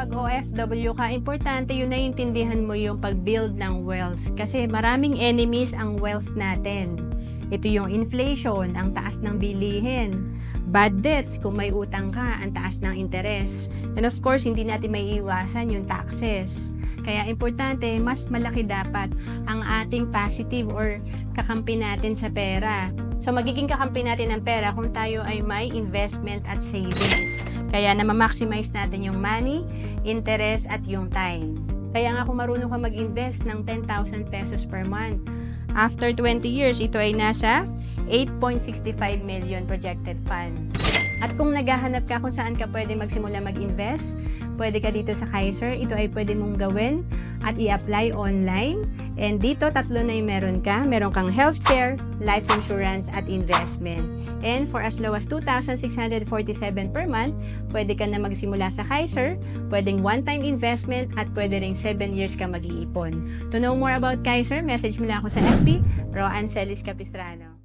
kapag OFW ka, importante yun na intindihan mo yung pag-build ng wealth. Kasi maraming enemies ang wealth natin. Ito yung inflation, ang taas ng bilihin. Bad debts, kung may utang ka, ang taas ng interes. And of course, hindi natin maiiwasan yung taxes. Kaya importante, mas malaki dapat ang ating positive or kakampi natin sa pera. So, magiging kakampi natin ng pera kung tayo ay may investment at savings. Kaya na-maximize natin yung money, interest, at yung time. Kaya nga kung marunong ka mag-invest ng 10,000 pesos per month, after 20 years, ito ay nasa 8.65 million projected fund. At kung naghahanap ka kung saan ka pwede magsimula mag-invest, pwede ka dito sa Kaiser. Ito ay pwede mong gawin at i-apply online. And dito, tatlo na yung meron ka. Meron kang healthcare, life insurance, at investment. And for as low as 2,647 per month, pwede ka na magsimula sa Kaiser, pwedeng one-time investment, at pwede ring 7 years ka mag-iipon. To know more about Kaiser, message mo lang ako sa FB, Roan Celis Capistrano.